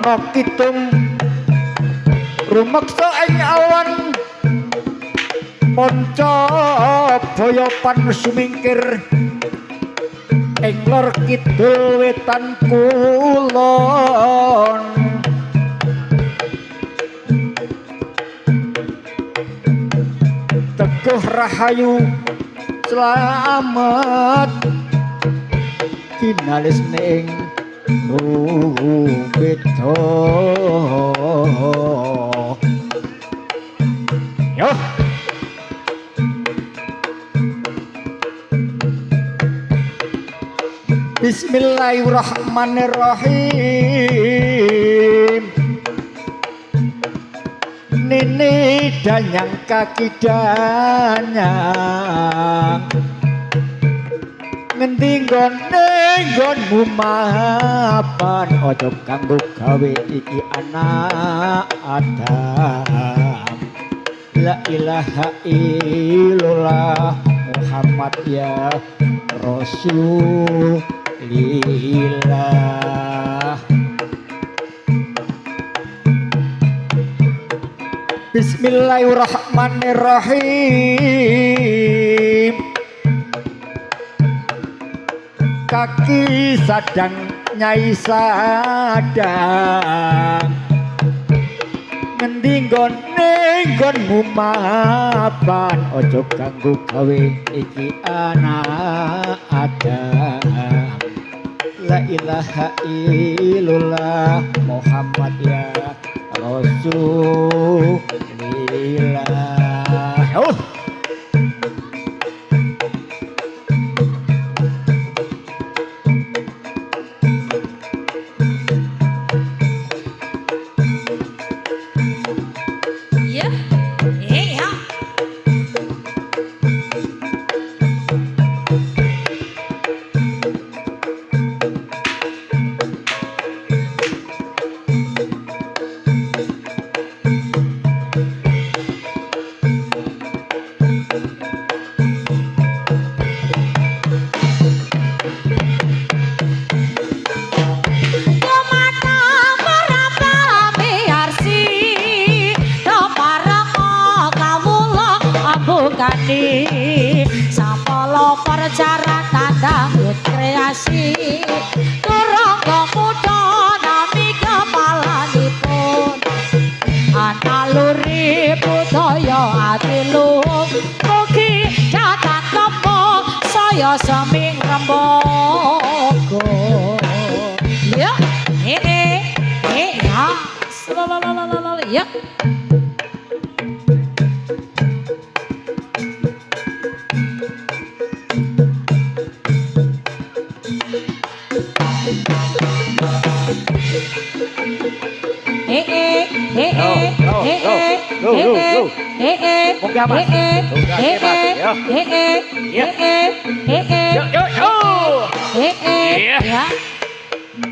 ana kitung rumeksa ing awan panca baya pan sumingkir ing lor kidul wetan kulon Teguh Rahayu selamat kinalis ning beda yo Bismillahirrahmanirrahim Nini danyang kaki danyang ngendi nggonmu mapan aja kanggo gawe iki anak Adam la ilaha illallah Muhammad ya Rasulillah Bismillahirrahmanirrahim Kaki sadang nyai sadang ngendi nggonmu mapan aja ganggu gawe iki anak Adam la ilaha illallah Muhammad ya Rasulillah Sapala percara tanda kreasi turangga muda nami kepalanipun analuri budaya atilung mugi datang tempo saya seming rembogo ya ya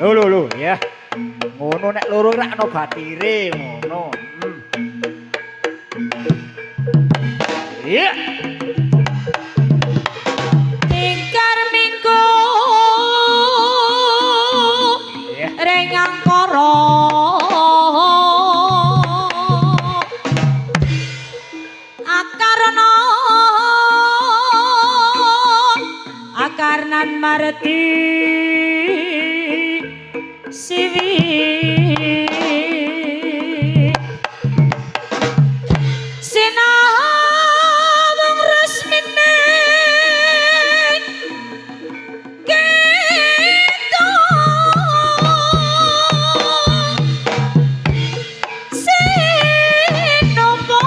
Lho ya. Ngono nek loro rakno batire ngono. Iya. Tingkar minggu renyang koro akarnan marti siwi sinawang resmine gitu sinopo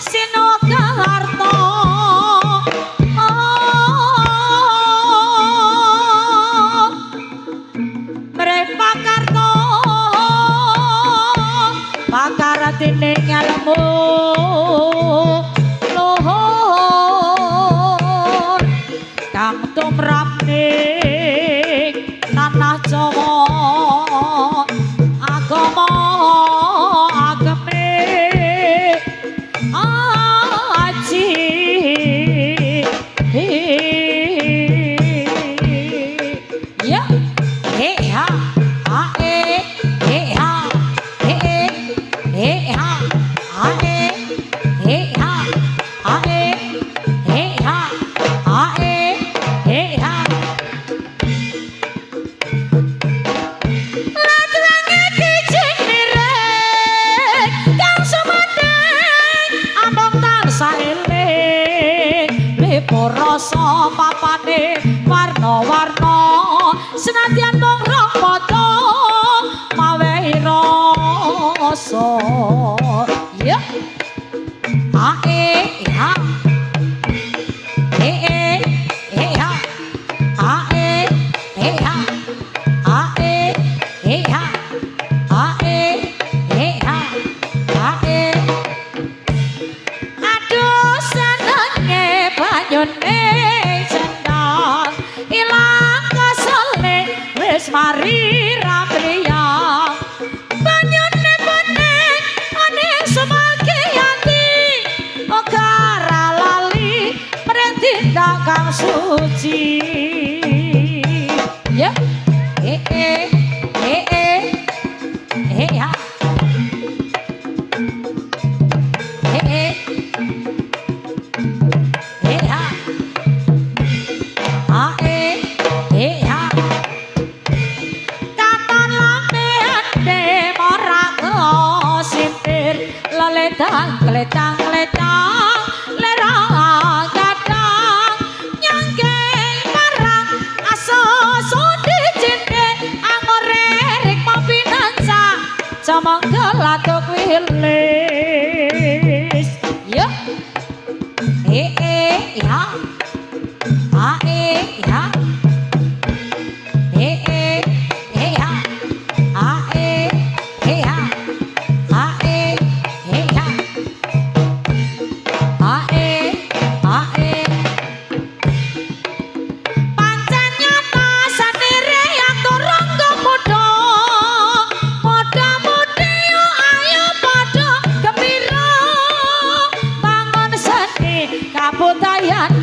sinogarto Pakaratining ilmu luhur kang tumrap ning tanah Jawa agama ageme aji ya ha Ya ha ha ha ha ha aduh senenge banyune cendang ilang kesele wis mari rapriya banyune bening ane semake ati ora lali tindak kang suci ya ya Kletang lerang kadang nyangkeng marang aso sudi cinde angorerik mapinansa camang gelatuk wilis ya ya ya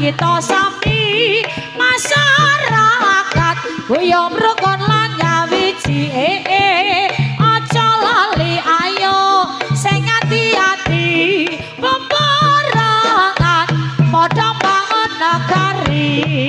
kita sami masyarakat guyub rukun lan nyawiji aja lali ayo sing ati-ati peperangan padha bangun negari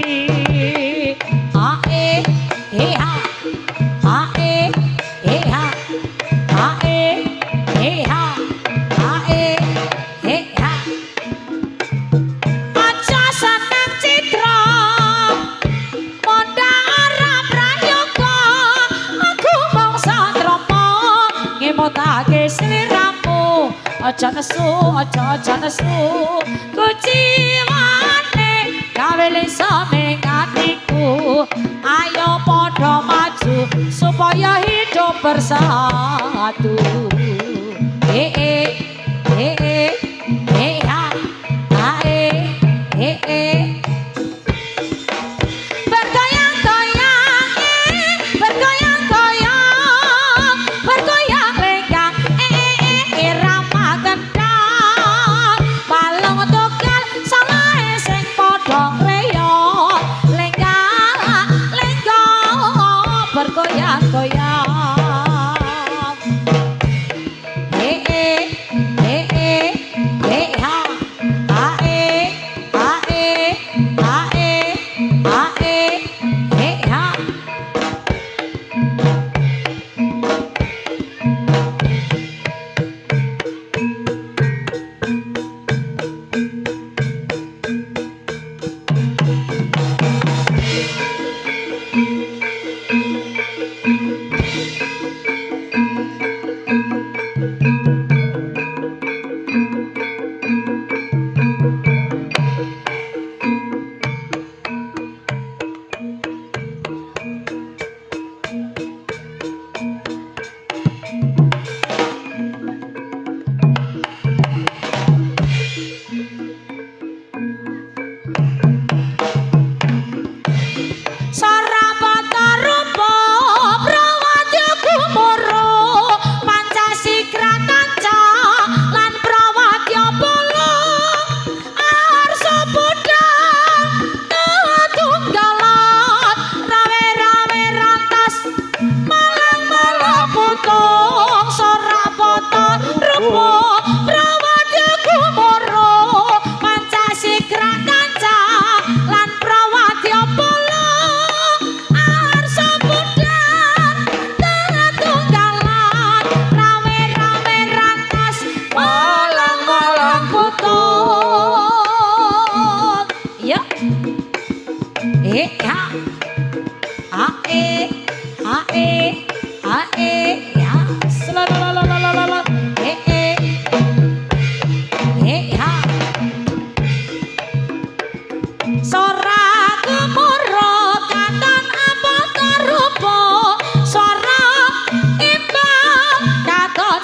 aja nesu kuciwane gawe lesa ning atiku ayo padha maju supaya hidup bersatu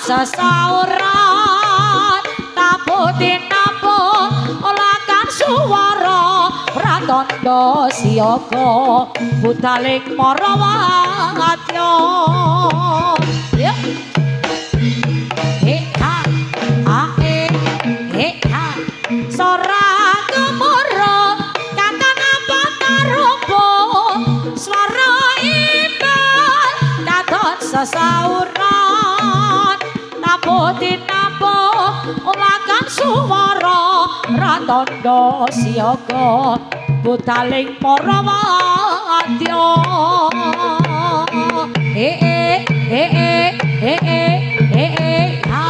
sesauran tabutin napun olakan suwara pratandha siyaga butaling marawatya ya he ha he ha sora gemuruh kata napa tarupa swara imbal katon sesauran tabutin napun olakan suwara pratandha siyaga butaling marawatya ha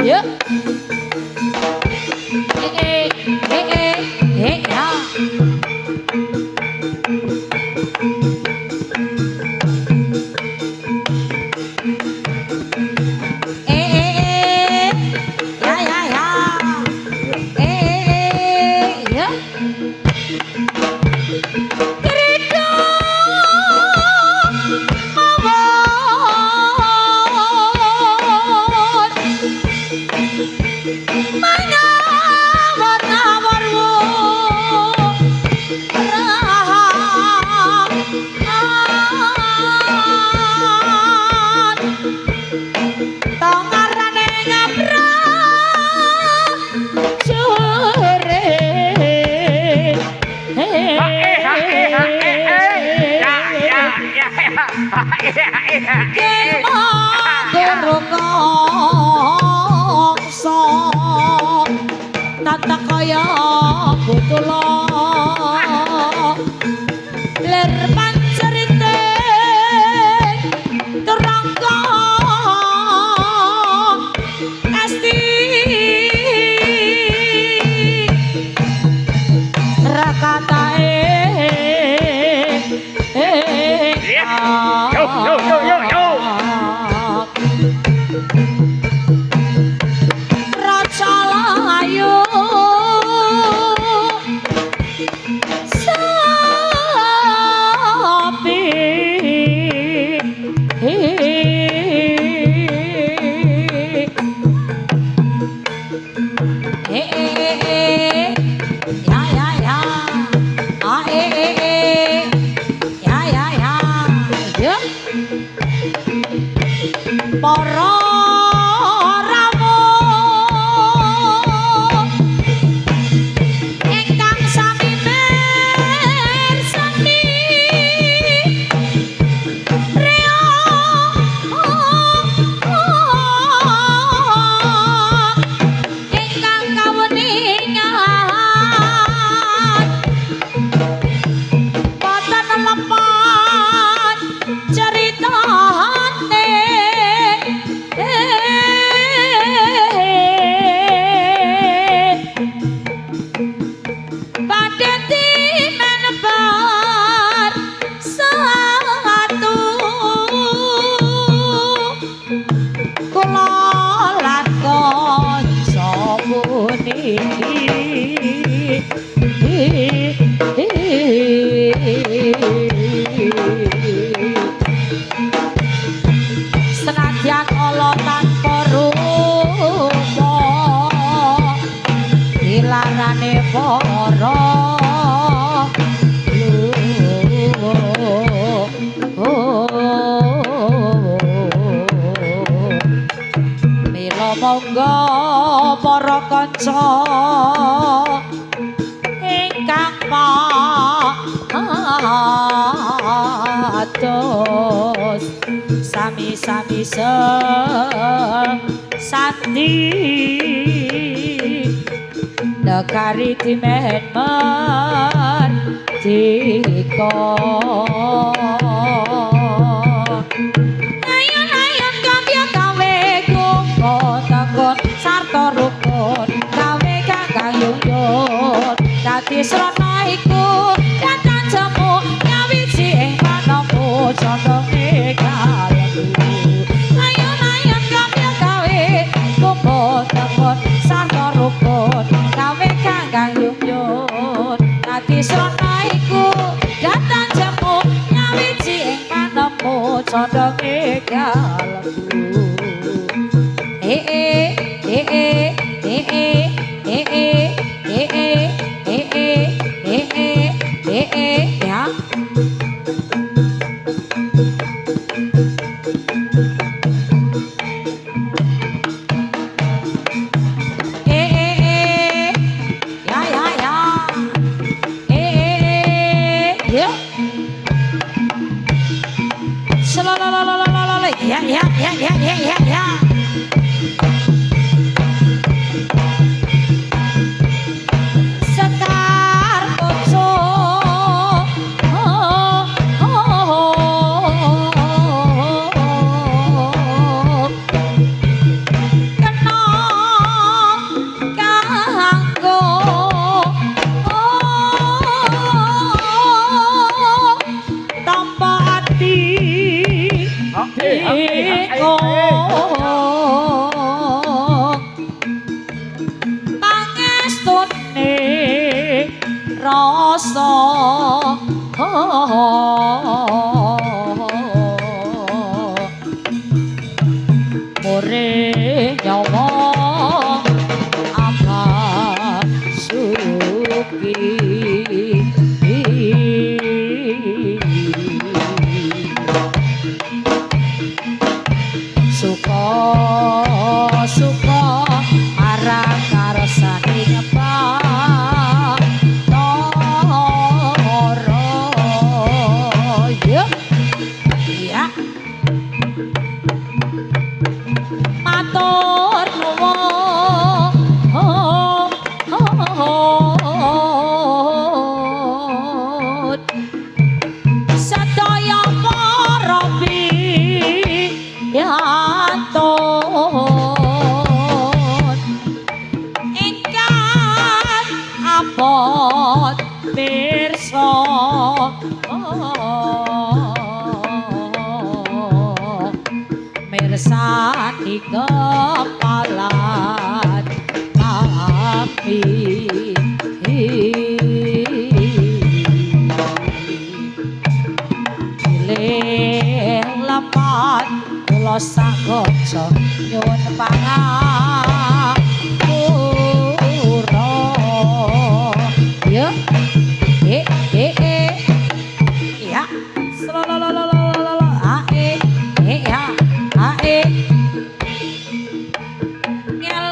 ya ya ya ya tata kaya butula ler pancerite terangga esti rakatae yo Raja Layu sapi para rawuh ingkang sami mirsani rea ingkang kaweningan boten lepat ceritane badhe menebar satu kula lan kanca senadyan ala tanpa rupa dilarane para mila monggo para kanca ingkang patos sami-sami sandi negari timen merdeka ayon-ayon kabya gawe kumpul tekun sarta rukun gawe kang yuyut dadi srana iku dandan jemu nyawiji ing panamu condonge kalebu ayon-ayon kabya gawe kumpul tekun sarta rukun gawe kang yuyut dadi dadi srana iku datang jemu nyawiji ing panemu condonge kalbu ya ya. Sekar pocong, kena kanggo tanpa ati. Pangestune rasa ore nyawa abasuki suka marang karsane ngebak toro ya matur nuwun sedaya para yantun ingkang abot pirsa mirsani kepalan tapi pilih lepat kula sagojo nyuwun pangapura ya ya slalalalalala ya ngel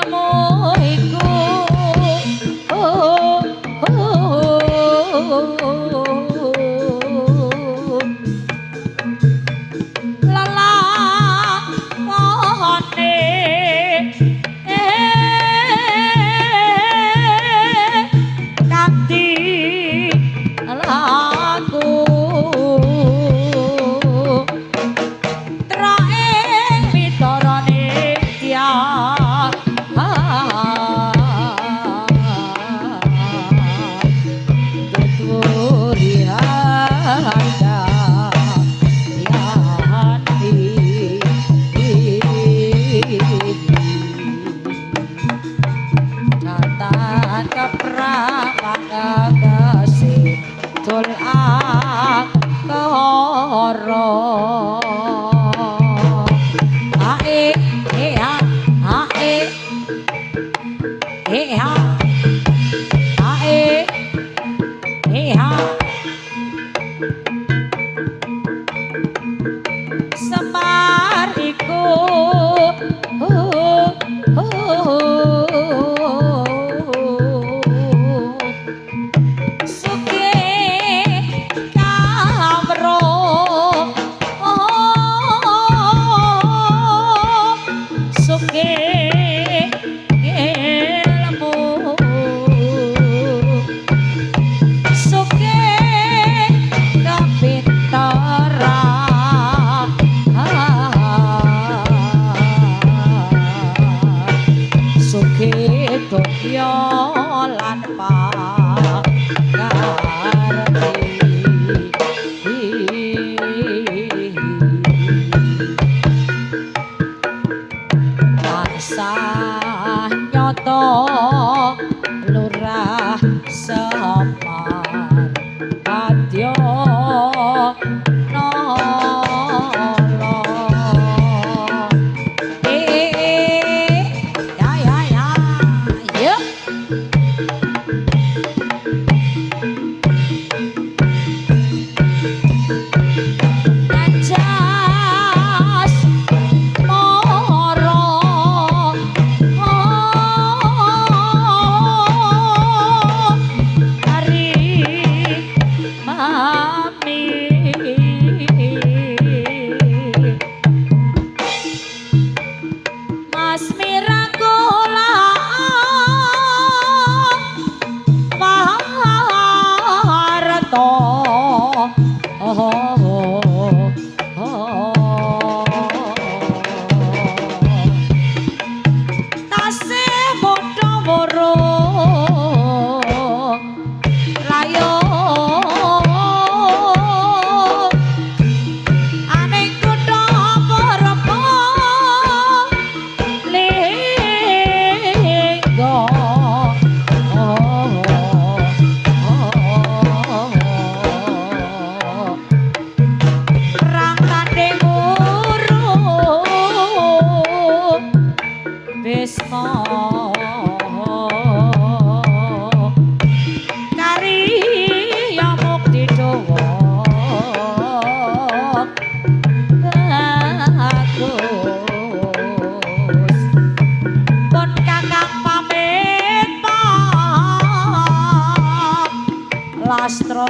Pastro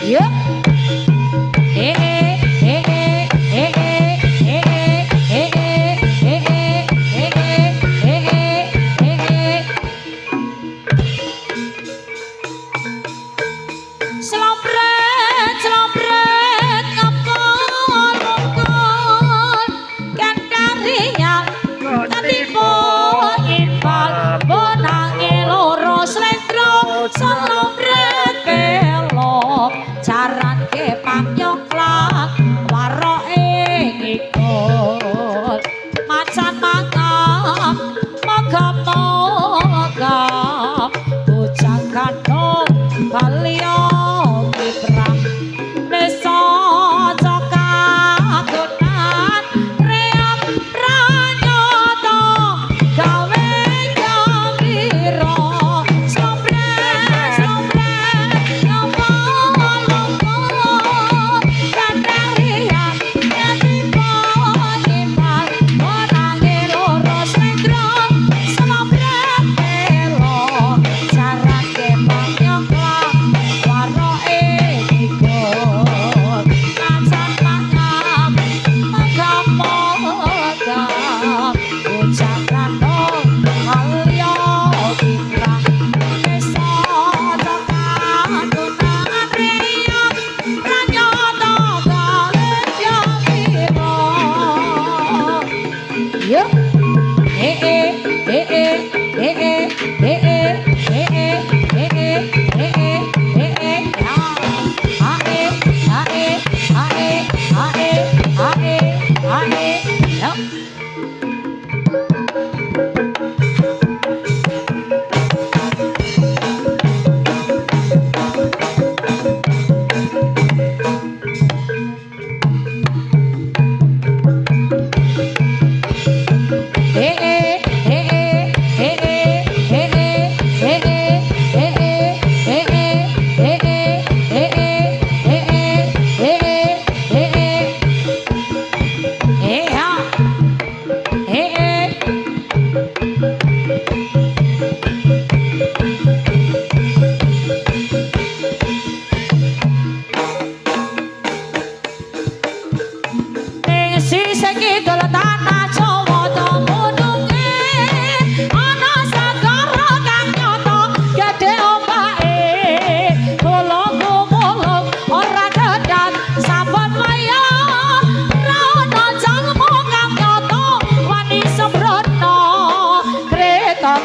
ya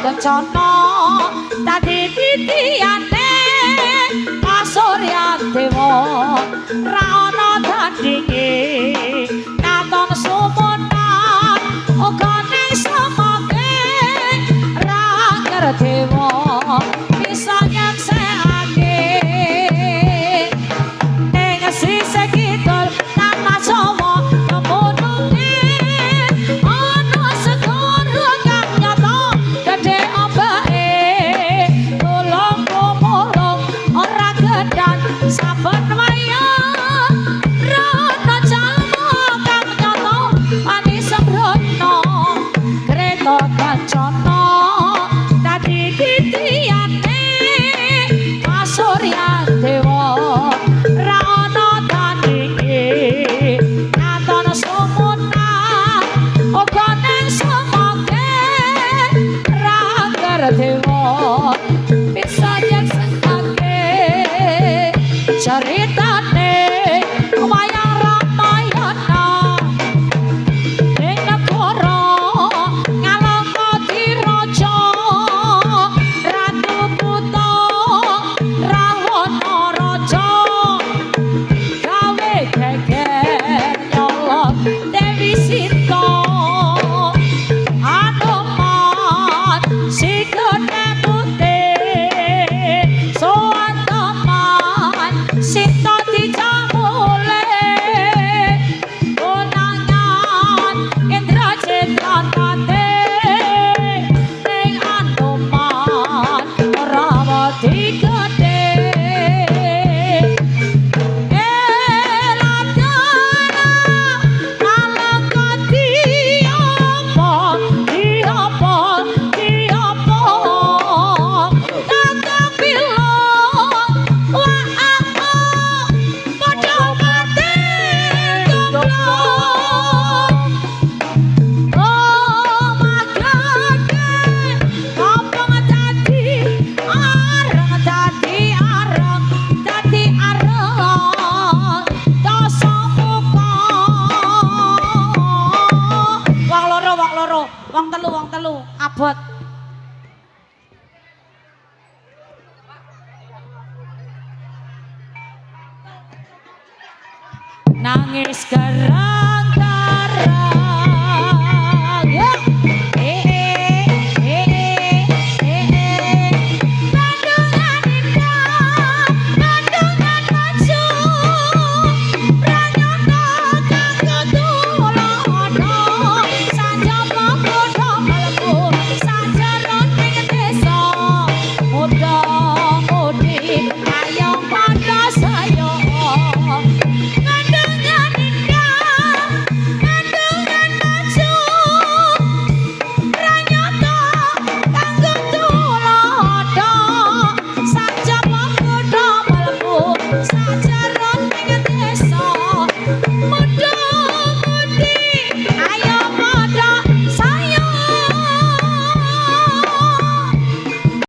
Kencana dadi titiane pasuryan dewa ra ana tandinge katon sumunan uga ning semake ra dewa bisa nyeksekake ning sisih kidul tanah Jawa saben waya rana jalma kang nyata ani sembrono kreta kancana dadi titiane pasuryan dewa ra ana tandinge katon sumunan uga ning semake ra dewa bisa nyeksekake ceritane wayang Ramayana ning negara Ngalengka Ratu Buta Rawana raja gawe geger nyolong Dewi Sita Anoman sikone nangis keras